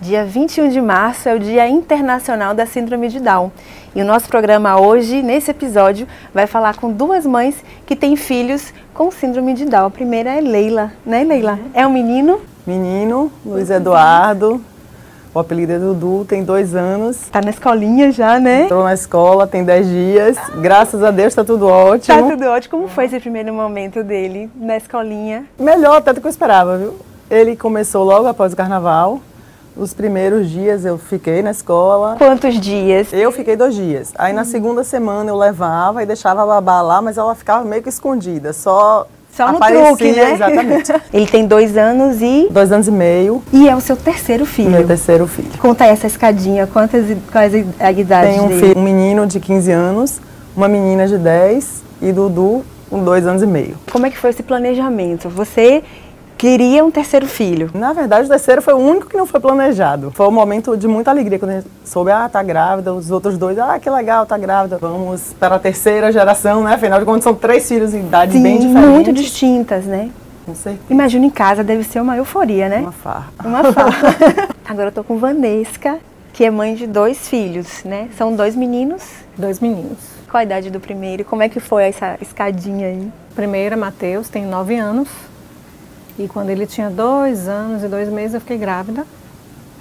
Dia 21 de março é o Dia Internacional da Síndrome de Down. E o nosso programa hoje, nesse episódio, vai falar com duas mães que têm filhos com síndrome de Down. A primeira é Leila, né, Leila? É um menino? Menino, Luiz Eduardo, o apelido é Dudu, tem 2 anos. Tá na escolinha já, né? Entrou na escola, tem 10 dias. Graças a Deus tá tudo ótimo. Tá tudo ótimo. Como foi esse primeiro momento dele na escolinha? Melhor até do que eu esperava, viu? Ele começou logo após o carnaval. Os primeiros dias eu fiquei na escola. Quantos dias? Eu fiquei 2 dias. Aí na segunda semana eu levava e deixava a babá lá, mas ela ficava meio que escondida, só no aparecia, truque, né? Exatamente. Ele tem 2 anos e... 2 anos e meio. E é o seu terceiro filho. Meu terceiro filho. Conta aí essa escadinha, quais a idade Tem um dele? filho, um menino de 15 anos, uma menina de 10 e Dudu com 2 anos e meio. Como é que foi esse planejamento? Você queria um terceiro filho? Na verdade, o terceiro foi o único que não foi planejado. Foi um momento de muita alegria quando a gente soube, tá grávida, os outros 2, que legal, tá grávida. Vamos para a terceira geração, né? Afinal de contas, são 3 filhos em idades bem diferentes. Muito distintas, né? Com certeza. Imagina em casa, deve ser uma euforia, né? Uma farra. Uma farra. Agora eu tô com Vanesca, que é mãe de 2 filhos, né? São 2 meninos? 2 meninos. Qual a idade do primeiro? Como é que foi essa escadinha aí? O primeiro é Matheus, tem 9 anos. E quando ele tinha 2 anos e 2 meses eu fiquei grávida.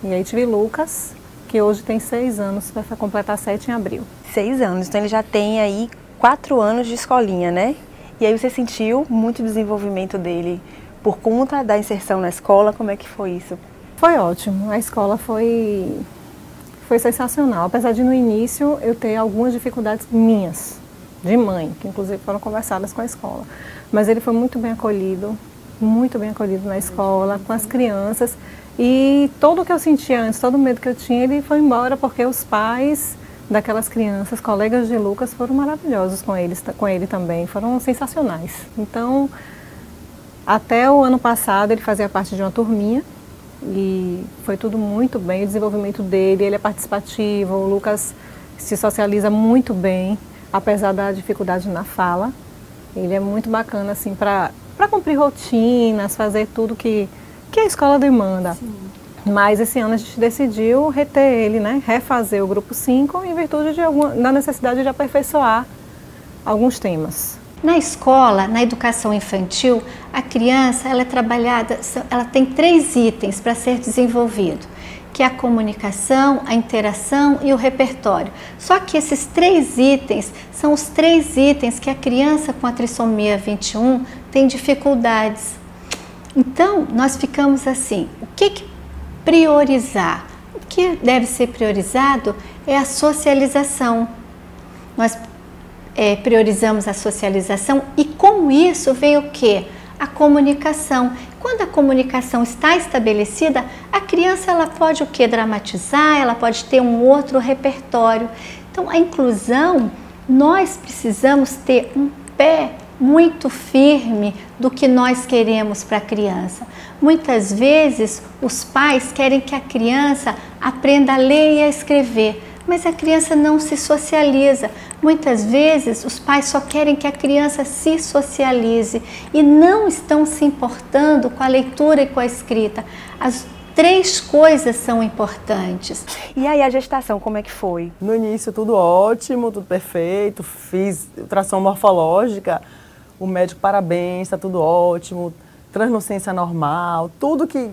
E aí tive Lucas, que hoje tem 6 anos, vai completar 7 em abril. 6 anos, então ele já tem aí 4 anos de escolinha, né? E aí você sentiu muito desenvolvimento dele por conta da inserção na escola, como é que foi isso? Foi ótimo, a escola foi sensacional. Apesar de no início eu ter algumas dificuldades minhas, de mãe, que inclusive foram conversadas com a escola. Mas ele foi muito bem acolhido na escola, com as crianças. E tudo o que eu sentia antes, todo o medo que eu tinha, ele foi embora, porque os pais daquelas crianças, colegas de Lucas, foram maravilhosos com ele também, foram sensacionais. Então, até o ano passado, ele fazia parte de uma turminha e foi tudo muito bem, o desenvolvimento dele, ele é participativo, o Lucas se socializa muito bem, apesar da dificuldade na fala. Ele é muito bacana, assim, para cumprir rotinas, fazer tudo que a escola demanda. Sim. Mas esse ano a gente decidiu reter ele, né? Refazer o grupo 5 em virtude da necessidade de aperfeiçoar alguns temas. Na escola, na educação infantil, a criança ela é trabalhada, ela tem 3 itens para ser desenvolvido, que é a comunicação, a interação e o repertório. Só que esses 3 itens são os 3 itens que a criança com a trissomia 21 tem dificuldades. Então, nós ficamos assim, o que priorizar? O que deve ser priorizado é a socialização. Nós priorizamos a socialização e com isso vem o quê? A comunicação. Quando a comunicação está estabelecida, a criança ela pode o quê? Dramatizar, ela pode ter um outro repertório. Então, a inclusão, nós precisamos ter um pé muito firme do que nós queremos para a criança. Muitas vezes, os pais querem que a criança aprenda a ler e a escrever, mas a criança não se socializa. Muitas vezes, os pais só querem que a criança se socialize e não estão se importando com a leitura e com a escrita. As 3 coisas são importantes. E aí a gestação, como é que foi? No início tudo ótimo, tudo perfeito, fiz ultrassom morfológica, o médico parabéns, está tudo ótimo, translucência normal, tudo que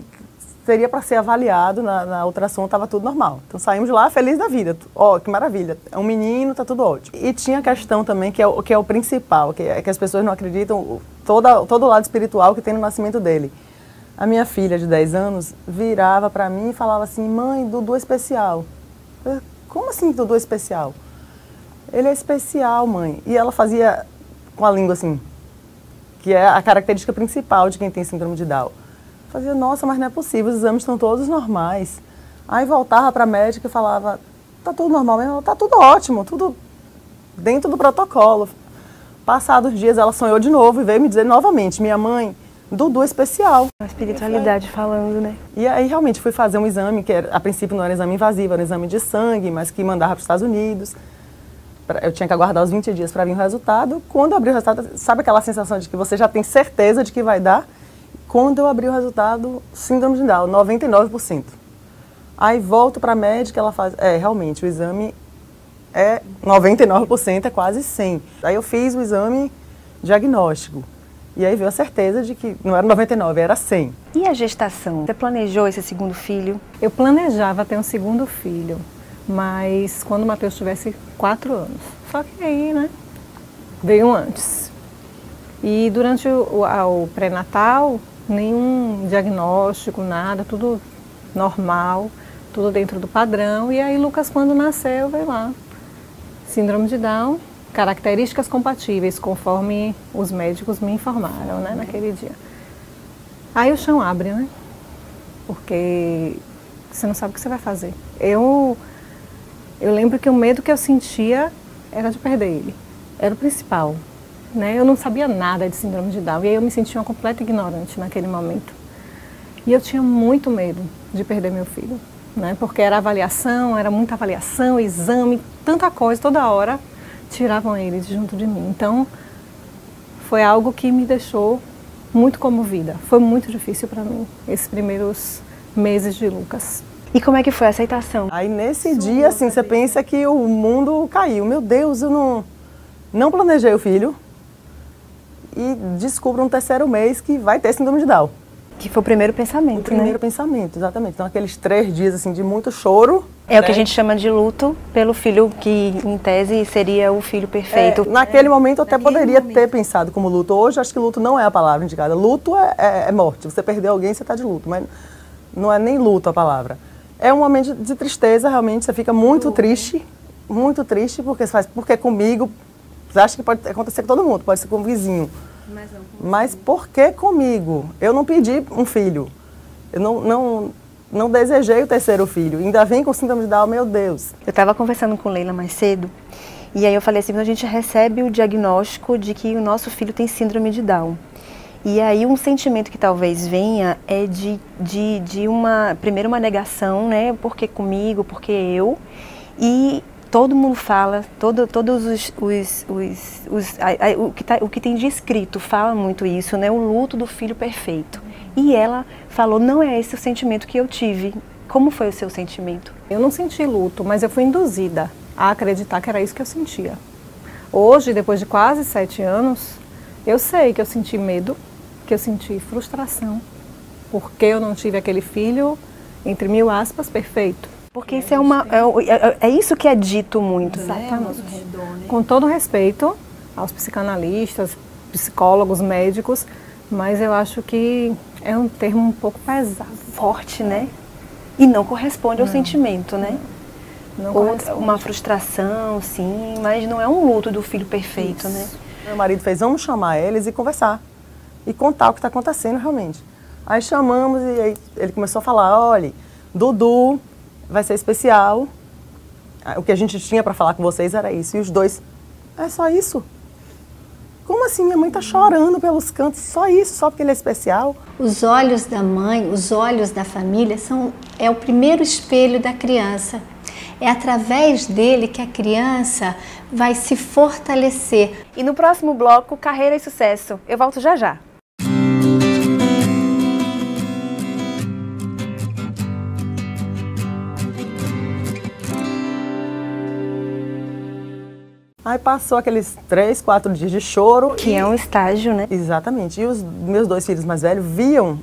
seria para ser avaliado na ultrassom estava tudo normal. Então saímos lá feliz da vida, que maravilha, é um menino, está tudo ótimo. E tinha a questão também que é o principal, que as pessoas não acreditam, todo o lado espiritual que tem no nascimento dele. A minha filha de 10 anos virava para mim e falava assim, mãe, Dudu é especial. Eu, como assim Dudu é especial? Ele é especial, mãe. E ela fazia com a língua assim, que é a característica principal de quem tem síndrome de Down. Fazia, nossa, mas não é possível, os exames estão todos normais. Aí voltava para a médica e falava, tá tudo normal mesmo? Tá tudo ótimo, tudo dentro do protocolo. Passados dias ela sonhou de novo e veio me dizer novamente, minha mãe, Dudu é especial. A espiritualidade falando, né? E aí realmente fui fazer um exame, que a princípio não era um exame invasivo, era um exame de sangue, mas que mandava para os Estados Unidos. Eu tinha que aguardar os 20 dias para vir o resultado. Quando eu abri o resultado, sabe aquela sensação de que você já tem certeza de que vai dar? Quando eu abri o resultado, síndrome de Down, 99%. Aí volto para a médica, ela faz, realmente, o exame é 99%, é quase 100%. Aí eu fiz o exame diagnóstico. E aí veio a certeza de que não era 99, era 100. E a gestação? Você planejou esse segundo filho? Eu planejava ter um segundo filho, mas quando o Matheus tivesse 4 anos. Só que aí, né, veio antes. E durante o pré-natal, nenhum diagnóstico, nada, tudo normal, tudo dentro do padrão. E aí Lucas, quando nasceu, veio lá, síndrome de Down, características compatíveis, conforme os médicos me informaram, né, naquele dia. Aí o chão abre, né? Porque você não sabe o que você vai fazer. Eu lembro que o medo que eu sentia era de perder ele. Era o principal, né? Eu não sabia nada de síndrome de Down e aí eu me sentia uma completa ignorante naquele momento. E eu tinha muito medo de perder meu filho, né? Porque era avaliação, era muita avaliação, exame, tanta coisa, toda hora tiravam ele de junto de mim. Então, foi algo que me deixou muito comovida. Foi muito difícil para mim, esses primeiros meses de Lucas. E como é que foi a aceitação? Aí nesse dia, assim, você pensa que o mundo caiu. Meu Deus, eu não planejei o filho. E descubro no 3º mês que vai ter síndrome de Down. Que foi o primeiro pensamento, O primeiro pensamento, exatamente. Então, aqueles 3 dias, assim, de muito choro. É o que a gente chama de luto pelo filho que, em tese, seria o filho perfeito. Naquele momento, eu até poderia ter pensado como luto. Hoje, acho que luto não é a palavra indicada. Luto é morte. Você perdeu alguém, você está de luto. Mas não é nem luto a palavra. É um momento de tristeza, realmente. Você fica muito triste, porque você faz, porque comigo, você acha que pode acontecer com todo mundo, pode ser com o vizinho. Mas por que comigo? Eu não pedi um filho. Eu não desejei o 3º filho. Ainda vem com síndrome de Down, meu Deus. Eu estava conversando com Leila mais cedo, e aí eu falei assim, quando a gente recebe o diagnóstico de que o nosso filho tem síndrome de Down. E aí um sentimento que talvez venha é primeiro uma negação, né? Por que comigo, por que eu? E todo mundo fala, todos o que tem de escrito fala muito isso, né? O luto do filho perfeito. E ela falou, não é esse o sentimento que eu tive. Como foi o seu sentimento? Eu não senti luto, mas eu fui induzida a acreditar que era isso que eu sentia. Hoje, depois de quase 7 anos, eu sei que eu senti medo, que eu senti frustração, porque eu não tive aquele filho, entre mil aspas, perfeito. Porque isso é isso que é dito muito, exatamente. Né? Com todo respeito aos psicanalistas, psicólogos, médicos, mas eu acho que é um termo um pouco pesado. Forte, né? E não corresponde ao sentimento, né? Não Ou corresponde. uma frustração, sim, mas não é um luto do filho perfeito, né? Meu marido fez, vamos chamar eles e conversar. E contar o que está acontecendo realmente. Aí chamamos e aí ele começou a falar, olha, Dudu vai ser especial. O que a gente tinha para falar com vocês era isso. E os dois, é só isso? Como assim? Minha mãe está chorando pelos cantos, só isso, só porque ele é especial? Os olhos da mãe, os olhos da família é o primeiro espelho da criança. É através dele que a criança vai se fortalecer. E no próximo bloco, carreira e sucesso. Eu volto já já. Aí passou aqueles 3, 4 dias de choro. Que é um estágio, né? Exatamente. E os meus 2 filhos mais velhos viam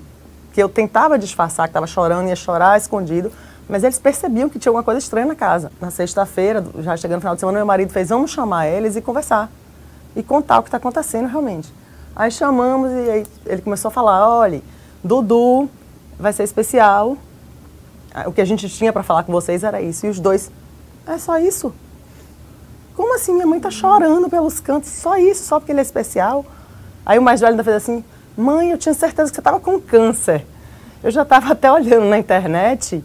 que eu tentava disfarçar, que estava chorando, ia chorar escondido, mas eles percebiam que tinha alguma coisa estranha na casa. Na sexta-feira, já chegando no final de semana, meu marido fez, vamos chamar eles e conversar. E contar o que está acontecendo realmente. Aí chamamos e aí ele começou a falar, olha, Dudu vai ser especial. O que a gente tinha para falar com vocês era isso. E os dois, é só isso? Como assim? Minha mãe está chorando pelos cantos, só isso, só porque ele é especial? Aí o mais velho ainda fez assim, mãe, eu tinha certeza que você estava com câncer. Eu já estava até olhando na internet,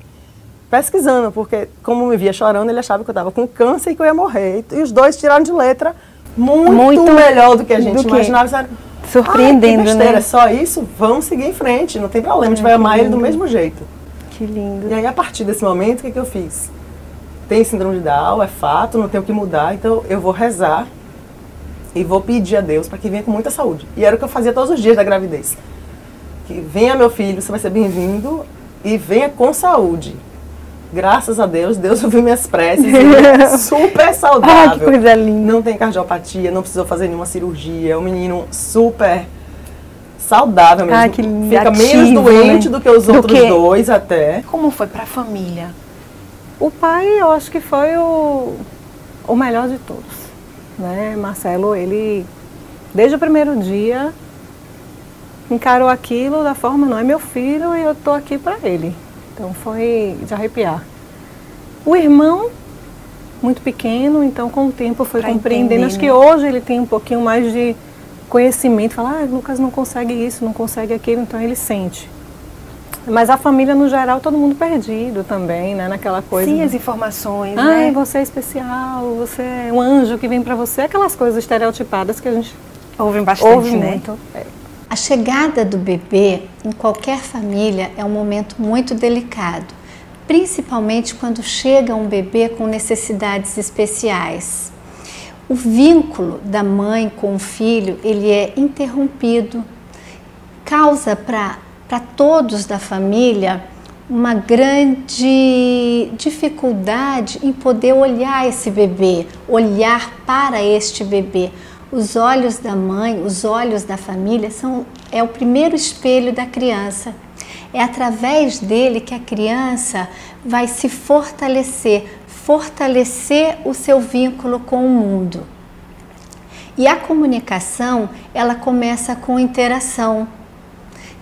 pesquisando, porque como me via chorando, ele achava que eu estava com câncer e que eu ia morrer. E os dois tiraram de letra muito melhor do que a gente imaginava. Surpreendendo, que besteira, né? É só isso? Vamos seguir em frente, não tem problema, a gente vai amar ele do mesmo jeito. Que lindo. E aí, a partir desse momento, o que eu fiz? Tem síndrome de Down, é fato, não tem o que mudar, então eu vou rezar e vou pedir a Deus para que venha com muita saúde. E era o que eu fazia todos os dias da gravidez. Que venha meu filho, você vai ser bem-vindo e venha com saúde. Graças a Deus, Deus ouviu minhas preces. É super saudável. Ai, que coisa linda. Não tem cardiopatia, não precisou fazer nenhuma cirurgia. É um menino super saudável mesmo. Ai, que lindo. Fica Ativo, menos doente, né? do que os outros dois até. Como foi para a família? O pai, eu acho que foi o melhor de todos, né? Marcelo, ele, desde o primeiro dia, encarou aquilo da forma, não é meu filho e eu tô aqui para ele. Então foi de arrepiar. O irmão, muito pequeno, então com o tempo foi compreendendo. Entender, Acho que né? hoje ele tem um pouquinho mais de conhecimento, fala, Lucas não consegue isso, não consegue aquilo, então ele sente. Mas a família, no geral, todo mundo perdido também, né? Naquela coisa. Sim, as informações, Ai, né? você é especial, você é um anjo que vem pra você. Aquelas coisas estereotipadas que a gente Ouvem bastante, ouve né? muito. A chegada do bebê em qualquer família é um momento muito delicado, principalmente quando chega um bebê com necessidades especiais. O vínculo da mãe com o filho, ele é interrompido, causa para todos da família uma grande dificuldade em poder olhar esse bebê, olhar para este bebê. Os olhos da mãe, os olhos da família é o primeiro espelho da criança. É através dele que a criança vai se fortalecer o seu vínculo com o mundo. E a comunicação, ela começa com interação.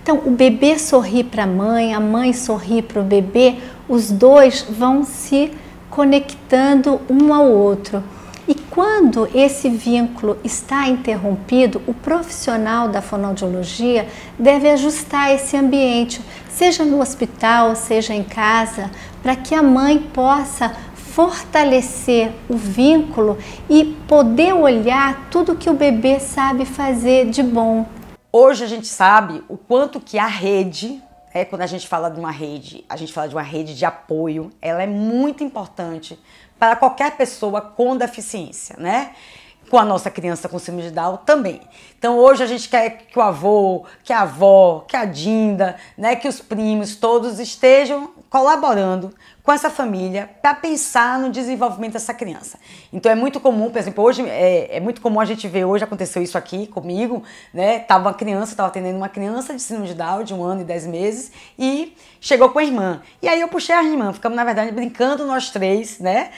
Então, o bebê sorri para a mãe sorri para o bebê, os dois vão se conectando um ao outro. E quando esse vínculo está interrompido, o profissional da fonoaudiologia deve ajustar esse ambiente, seja no hospital, seja em casa, para que a mãe possa fortalecer o vínculo e poder olhar tudo que o bebê sabe fazer de bom. Hoje a gente sabe o quanto que a rede, quando a gente fala de uma rede, a gente fala de uma rede de apoio, ela é muito importante para qualquer pessoa com deficiência, né? Com a nossa criança com síndrome de Down também. Então hoje a gente quer que o avô, que a avó, que a Dinda, né, que os primos todos estejam colaborando com essa família para pensar no desenvolvimento dessa criança. Então é muito comum, por exemplo, hoje é muito comum a gente ver, hoje aconteceu isso aqui comigo, né? Tava atendendo uma criança de síndrome de Down de 1 ano e 10 meses e chegou com a irmã. E aí eu puxei a irmã, ficamos na verdade brincando nós três, né?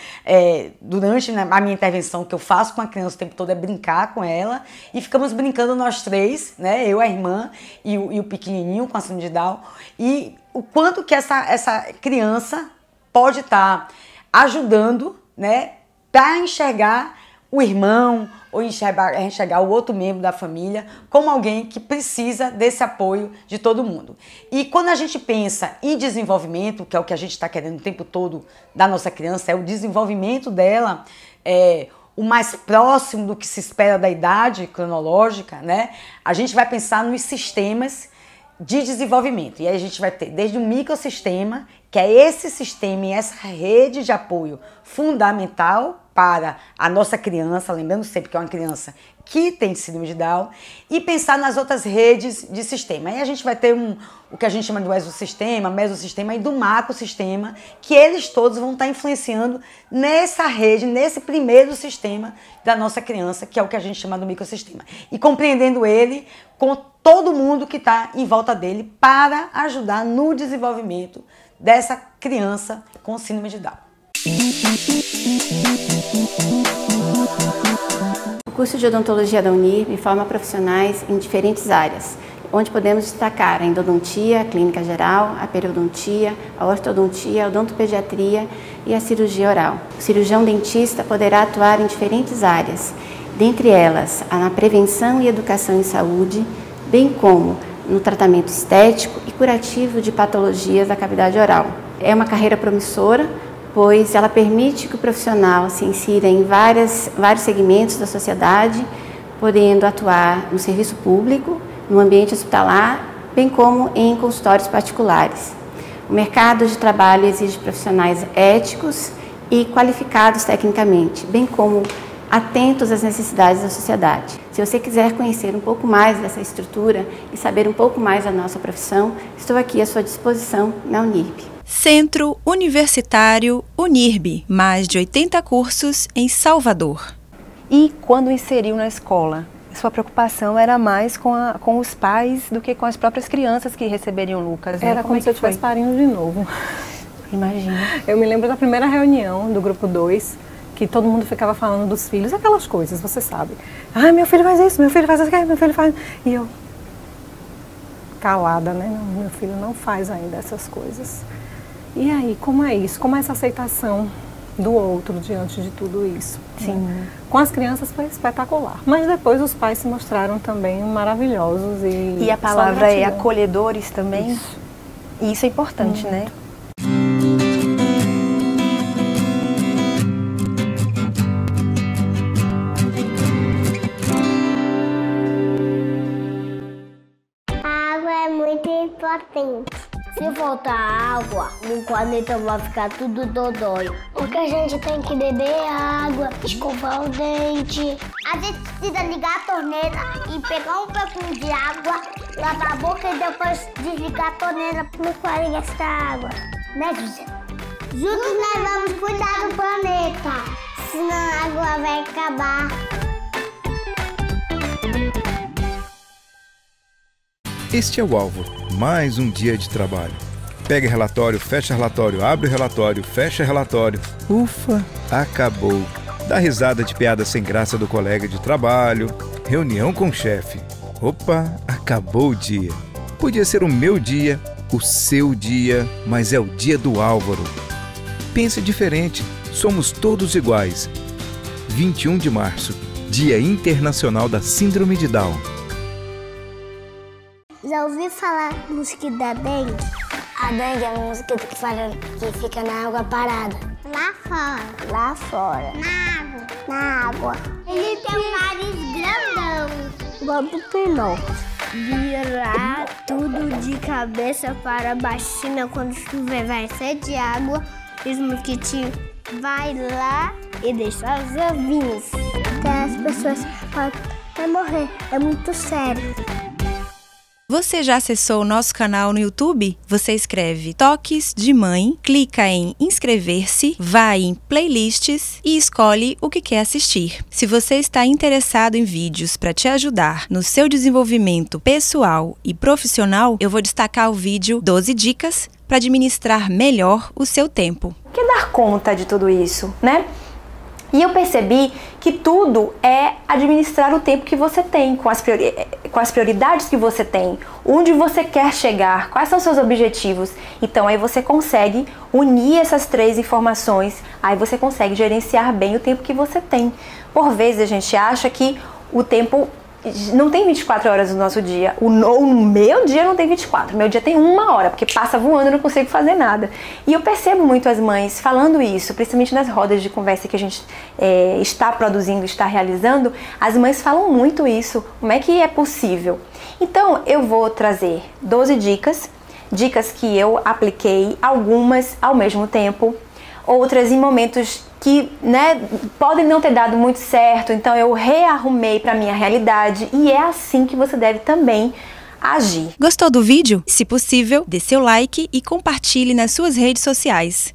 Durante a minha intervenção que eu faço com a criança o tempo todo é brincar com ela e ficamos brincando nós três, né? Eu, a irmã e o pequenininho com a síndrome de Down, e o quanto que essa criança pode estar ajudando, né, para enxergar o irmão ou enxergar o outro membro da família como alguém que precisa desse apoio de todo mundo. E quando a gente pensa em desenvolvimento, que é o que a gente está querendo o tempo todo da nossa criança, é o desenvolvimento dela, o mais próximo do que se espera da idade cronológica, né, a gente vai pensar nos sistemas de desenvolvimento. E aí a gente vai ter desde um microsistema, que é esse sistema e essa rede de apoio fundamental para a nossa criança, lembrando sempre que é uma criança que tem síndrome de Down, e pensar nas outras redes de sistema. Aí a gente vai ter o que a gente chama de exosistema, mesosistema e do macrosistema, que eles todos vão estar influenciando nessa rede, nesse primeiro sistema da nossa criança, que é o que a gente chama do microsistema. E compreendendo ele com todo mundo que está em volta dele para ajudar no desenvolvimento dessa criança com síndrome de Down. O curso de odontologia da Unirp forma profissionais em diferentes áreas, onde podemos destacar a endodontia, a clínica geral, a periodontia, a ortodontia, a odontopediatria e a cirurgia oral. O cirurgião dentista poderá atuar em diferentes áreas, dentre elas na prevenção e educação em saúde, bem como no tratamento estético e curativo de patologias da cavidade oral. É uma carreira promissora, pois ela permite que o profissional se insira em vários segmentos da sociedade, podendo atuar no serviço público, no ambiente hospitalar, bem como em consultórios particulares. O mercado de trabalho exige profissionais éticos e qualificados tecnicamente, bem como atentos às necessidades da sociedade. Se você quiser conhecer um pouco mais dessa estrutura e saber um pouco mais da nossa profissão, estou aqui à sua disposição na Unirp. Centro Universitário Unirb, mais de 80 cursos em Salvador. E quando inseriu na escola, sua preocupação era mais com os pais do que com as próprias crianças que receberiam Lucas, né? Era como se eu estivesse parindo de novo. Imagina. Eu me lembro da primeira reunião do grupo 2, que todo mundo ficava falando dos filhos, aquelas coisas, você sabe. Ah, meu filho faz isso, meu filho faz aquilo, meu filho faz... E eu, calada, né? Não, meu filho não faz ainda essas coisas. E aí, como é isso? Como é essa aceitação do outro diante de tudo isso? Sim. Né? Com as crianças foi espetacular. Mas depois os pais se mostraram também maravilhosos. E a palavra é acolhedores também? Isso. E isso é importante, né? Importante. Se faltar água, o planeta vai ficar tudo dodói. Porque a gente tem que beber água, escovar o dente. A gente precisa ligar a torneira e pegar um pouquinho de água, lavar a boca e depois desligar a torneira para não gastar água. Né, José? Juntos nós vamos cuidar do planeta, senão a água vai acabar. Este é o Alvo, mais um dia de trabalho. Pega relatório, fecha relatório, abre relatório, fecha relatório. Ufa, acabou. Dá risada de piada sem graça do colega de trabalho, reunião com o chefe. Opa, acabou o dia. Podia ser o meu dia, o seu dia, mas é o dia do Álvaro. Pense diferente, somos todos iguais. 21 de março, Dia Internacional da Síndrome de Down. Já ouvi falar mosquito da dengue? A dengue é um mosquito que fica na água parada. Lá fora. Lá fora. Na água. Na água. Ele tem um nariz grandão. Igual do Pinóquio. Virar tudo de cabeça para baixinha quando chover vai ser de água. Os mosquitinhos vai lá e deixa os ovinhos. Até as pessoas podem morrer. É muito sério. Você já acessou o nosso canal no YouTube? Você escreve Toques de Mãe, clica em inscrever-se, vai em playlists e escolhe o que quer assistir. Se você está interessado em vídeos para te ajudar no seu desenvolvimento pessoal e profissional, eu vou destacar o vídeo 12 dicas para administrar melhor o seu tempo. Que dar conta de tudo isso, né? E eu percebi que tudo é administrar o tempo que você tem, com as prioridades que você tem, onde você quer chegar, quais são os seus objetivos. Então aí você consegue unir essas 3 informações, aí você consegue gerenciar bem o tempo que você tem. Por vezes a gente acha que o tempo não tem 24 horas no nosso dia. O meu dia não tem 24, meu dia tem 1 hora, porque passa voando e não consigo fazer nada. E eu percebo muito as mães falando isso, principalmente nas rodas de conversa que a gente está produzindo, está realizando, as mães falam muito isso. Como é que é possível? Então eu vou trazer 12 dicas que eu apliquei, algumas ao mesmo tempo, outras em momentos que, né, podem não ter dado muito certo, então eu rearrumei para minha realidade e é assim que você deve também agir. Gostou do vídeo? Se possível, dê seu like e compartilhe nas suas redes sociais.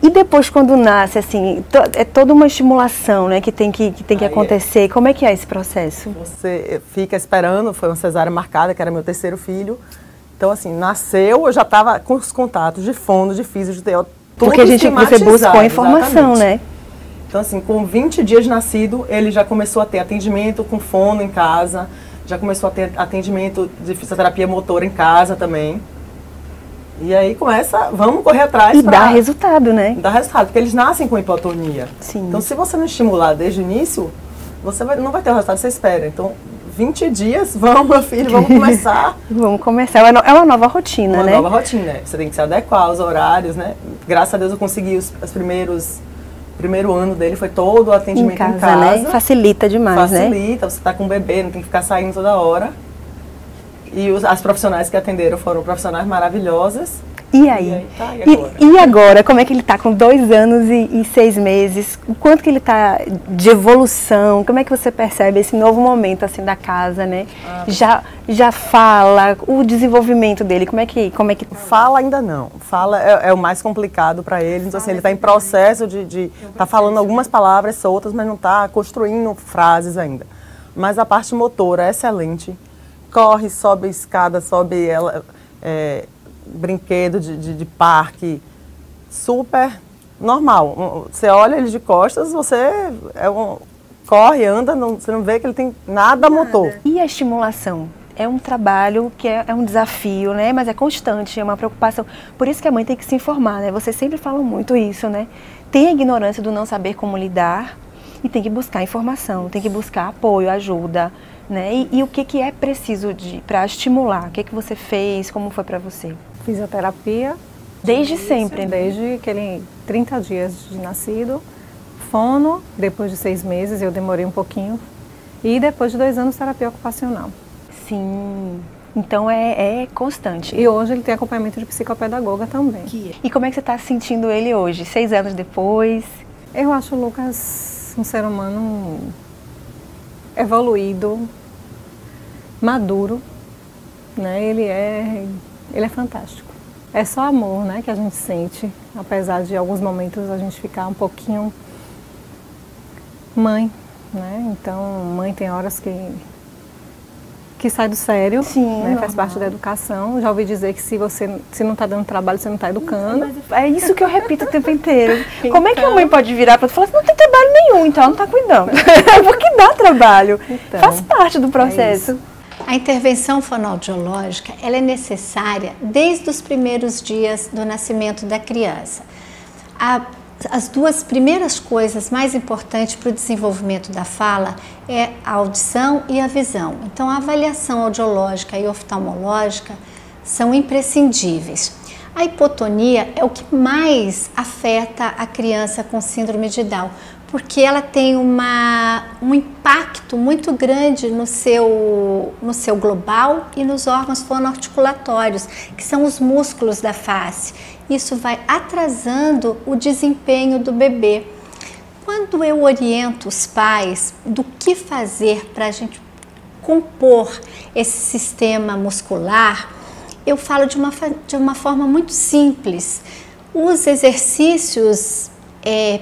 E depois, quando nasce, assim, é toda uma estimulação, né, que tem que acontecer. Como é que é esse processo? Você fica esperando, foi uma cesárea marcada, que era meu 3º filho. Então, assim, nasceu, eu já estava com os contatos de fono, de físio, de TO, tudo porque você buscou a informação, exatamente, né? Então, assim, com 20 dias de nascido, ele já começou a ter atendimento com fono em casa, já começou a ter atendimento de fisioterapia motora em casa também. E aí começa, vamos correr atrás. E dá resultado, né? Dá resultado, porque eles nascem com hipotonia. Sim. Então, se você não estimular desde o início, você não vai ter o resultado que você espera. Então, 20 dias, vamos, meu filho, vamos começar. Vamos começar. É uma nova rotina, né? Uma nova rotina. Você tem que se adequar aos horários, né? Graças a Deus eu consegui primeiro ano dele foi todo o atendimento em casa. Né? Facilita demais, né? Facilita, você tá com um bebê, não tem que ficar saindo toda hora. E as profissionais que atenderam foram profissionais maravilhosas. E aí? Tá, e agora? Como é que ele está com 2 anos e 6 meses? O quanto que ele está de evolução? Como é que você percebe esse novo momento assim da casa, né? Já fala, o desenvolvimento dele, como é que Fala ainda não. Fala é o mais complicado para ele. Então, assim, ele está em processo de tá falando algumas palavras soltas, mas não está construindo frases ainda. Mas a parte motora é excelente. Corre, sobe escada, sobe brinquedo de parque, super normal. Você olha ele de costas, corre, anda, você não vê que ele tem nada motor. E a estimulação? É um trabalho que é um desafio, né? Mas é constante, é uma preocupação. Por isso que a mãe tem que se informar, né? Vocês sempre falam muito isso, né? Tem a ignorância do não saber como lidar e tem que buscar informação, tem que buscar apoio, ajuda, né? E o que é preciso para estimular? O que você fez? Como foi para você? Fisioterapia. Desde sempre? Desde 30 dias de nascido. Fono, depois de 6 meses, eu demorei um pouquinho. E depois de 2 anos, terapia ocupacional. Sim, então é constante. E hoje ele tem acompanhamento de psicopedagoga também. E como é que você está sentindo ele hoje, 6 anos depois? Eu acho o Lucas um ser humano evoluído, maduro, né? Ele é fantástico. É só amor, né, que a gente sente, apesar de alguns momentos a gente ficar um pouquinho mãe, né? Então, mãe tem horas que sai do sério, sim, né? Faz parte da educação. Já ouvi dizer que se não está dando trabalho, você não está educando. É isso que eu repito o tempo inteiro. Como é que a mãe pode virar para tu e falar assim, não tem trabalho nenhum, então não está cuidando? Porque dá trabalho. Então, faz parte do processo. A intervenção fonoaudiológica ela é necessária desde os primeiros dias do nascimento da criança. As 2 primeiras coisas mais importantes para o desenvolvimento da fala é a audição e a visão. Então, a avaliação audiológica e oftalmológica são imprescindíveis. A hipotonia é o que mais afeta a criança com síndrome de Down, porque ela tem um impacto muito grande no seu global e nos órgãos fonoarticulatórios, que são os músculos da face. Isso vai atrasando o desempenho do bebê. Quando eu oriento os pais do que fazer para a gente compor esse sistema muscular, eu falo de uma forma muito simples. Os exercícios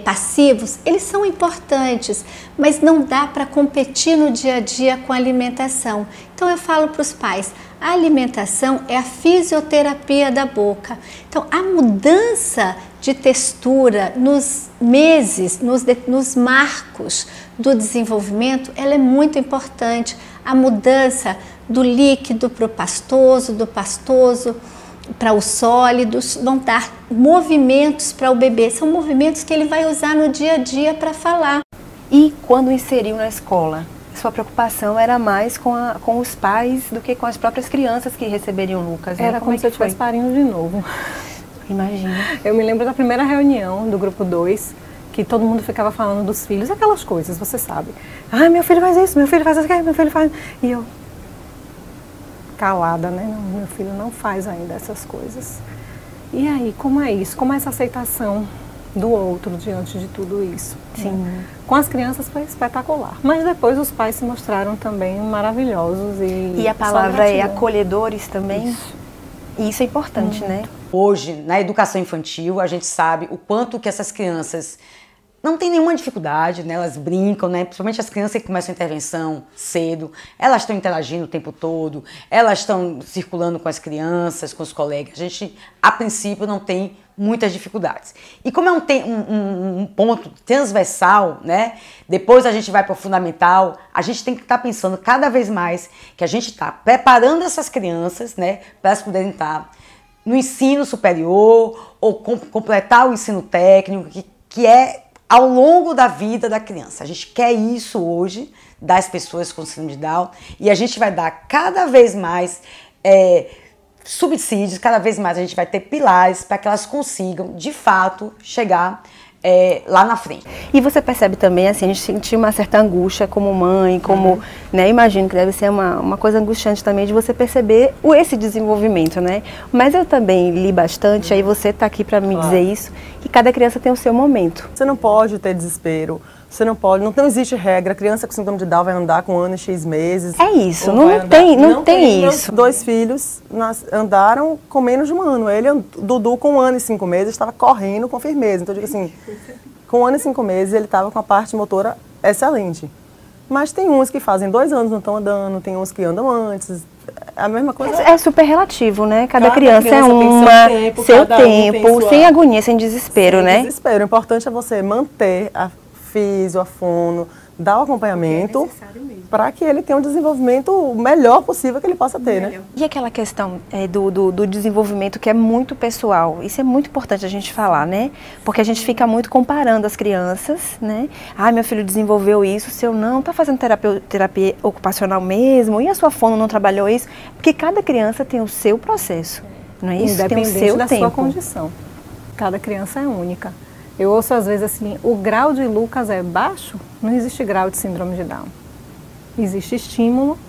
passivos, eles são importantes, mas não dá para competir no dia a dia com a alimentação. Então eu falo para os pais, a alimentação é a fisioterapia da boca. Então a mudança de textura nos meses, nos marcos do desenvolvimento, ela é muito importante. A mudança do líquido para o pastoso, do pastoso para os sólidos, vão dar movimentos para o bebê. São movimentos que ele vai usar no dia a dia para falar. E quando inseriu na escola? Sua preocupação era mais com os pais do que com as próprias crianças que receberiam o Lucas, né? Era como se eu estivesse parindo de novo. Imagina. Eu me lembro da primeira reunião do grupo 2, que todo mundo ficava falando dos filhos, aquelas coisas, você sabe. Ah, meu filho faz isso, meu filho faz aquilo, meu filho faz... E eu, calada, né? Não, meu filho não faz ainda essas coisas. E aí, como é isso? Como é essa aceitação do outro diante de tudo isso? Sim. Né? Com as crianças foi espetacular. Mas depois os pais se mostraram também maravilhosos. E a palavra é acolhedores também? Isso. E isso é importante, né? Hoje, na educação infantil, a gente sabe o quanto que essas crianças não tem nenhuma dificuldade, né? Elas brincam, né? Principalmente as crianças que começam a intervenção cedo, elas estão interagindo o tempo todo, elas estão circulando com as crianças, com os colegas. A gente, a princípio, não tem muitas dificuldades. E como é um ponto transversal, né? Depois a gente vai para o fundamental, a gente tem que estar pensando cada vez mais que a gente está preparando essas crianças, né? Para elas poderem estar no ensino superior ou completar o ensino técnico, que é ao longo da vida da criança. A gente quer isso hoje das pessoas com síndrome de Down e a gente vai dar cada vez mais subsídios, cada vez mais a gente vai ter pilares para que elas consigam, de fato, chegar lá na frente. E você percebe também, assim, a gente sentiu uma certa angústia como mãe, como, né, imagino que deve ser uma coisa angustiante também de você perceber esse desenvolvimento, né? Mas eu também li bastante, aí você tá aqui para me dizer isso, que cada criança tem o seu momento. Você não pode ter desespero, você não pode, não existe regra, a criança com síndrome de Down vai andar com 1 ano e X meses. É isso, não tem isso. Meus 2 filhos andaram com menos de 1 ano. Dudu com 1 ano e 5 meses estava correndo com firmeza. Então eu digo assim, com 1 ano e 5 meses ele estava com a parte motora excelente. Mas tem uns que fazem 2 anos não estão andando, tem uns que andam antes. A mesma coisa. É super relativo, né? Cada criança é tem seu tempo, sem agonia, sem desespero, né? Desespero. O importante é você manter a físio, a fono, dar o acompanhamento para que ele tenha um desenvolvimento melhor possível que ele possa ter, né? E aquela questão do desenvolvimento que é muito pessoal, isso é muito importante a gente falar, né? Porque a gente fica muito comparando as crianças, né? Ah, meu filho desenvolveu isso, o seu não, tá fazendo terapia ocupacional mesmo, e a sua fono não trabalhou isso? Porque cada criança tem o seu processo, não é isso? Independente tem o seu da tempo. sua condição. Cada criança é única. Eu ouço às vezes assim, o grau de Lucas é baixo, não existe grau de síndrome de Down. Existe estímulo,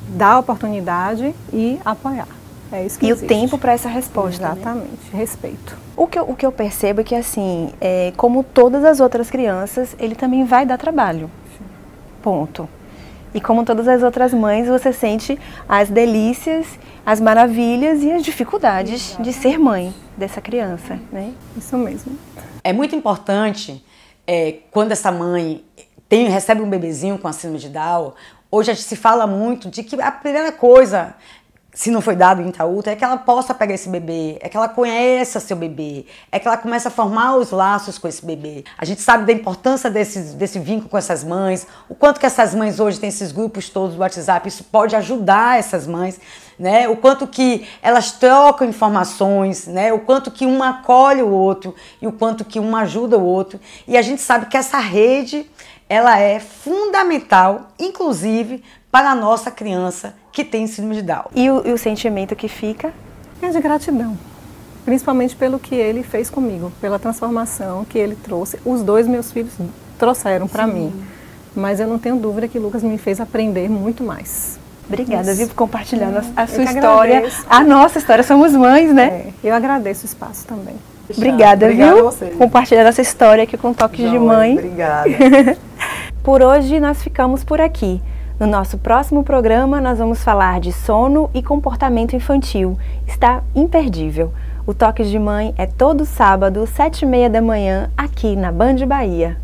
dar oportunidade e apoiar. É isso que existe. E o tempo para essa resposta. Exatamente, né? Respeito. O que eu percebo é que, assim, como todas as outras crianças, ele também vai dar trabalho. Ponto. E como todas as outras mães, você sente as delícias, as maravilhas e as dificuldades de ser mãe dessa criança, né? Isso mesmo. É muito importante, quando essa mãe recebe um bebezinho com a síndrome de Down, hoje a gente se fala muito de que a primeira coisa, se não foi dado intraútero, é que ela possa pegar esse bebê, é que ela conheça seu bebê, é que ela comece a formar os laços com esse bebê. A gente sabe da importância desse vínculo com essas mães, o quanto que essas mães hoje têm esses grupos todos do WhatsApp, isso pode ajudar essas mães, né? O quanto que elas trocam informações, né? O quanto que uma acolhe o outro e o quanto que uma ajuda o outro. E a gente sabe que essa rede, ela é fundamental, inclusive, para a nossa criança que tem síndrome de Down. E o sentimento que fica? É de gratidão, principalmente pelo que ele fez comigo, pela transformação que ele trouxe. Os 2 meus filhos trouxeram para mim, mas eu não tenho dúvida que Lucas me fez aprender muito mais. Obrigada, viu, por compartilhar a sua história, a nossa história, somos mães, né? Eu agradeço o espaço também. Obrigada, viu? A você. Compartilhar essa história aqui com Toques de Mãe. Obrigada. Por hoje nós ficamos por aqui. No nosso próximo programa nós vamos falar de sono e comportamento infantil. Está imperdível. O Toques de Mãe é todo sábado, 7h30 da manhã, aqui na Band Bahia.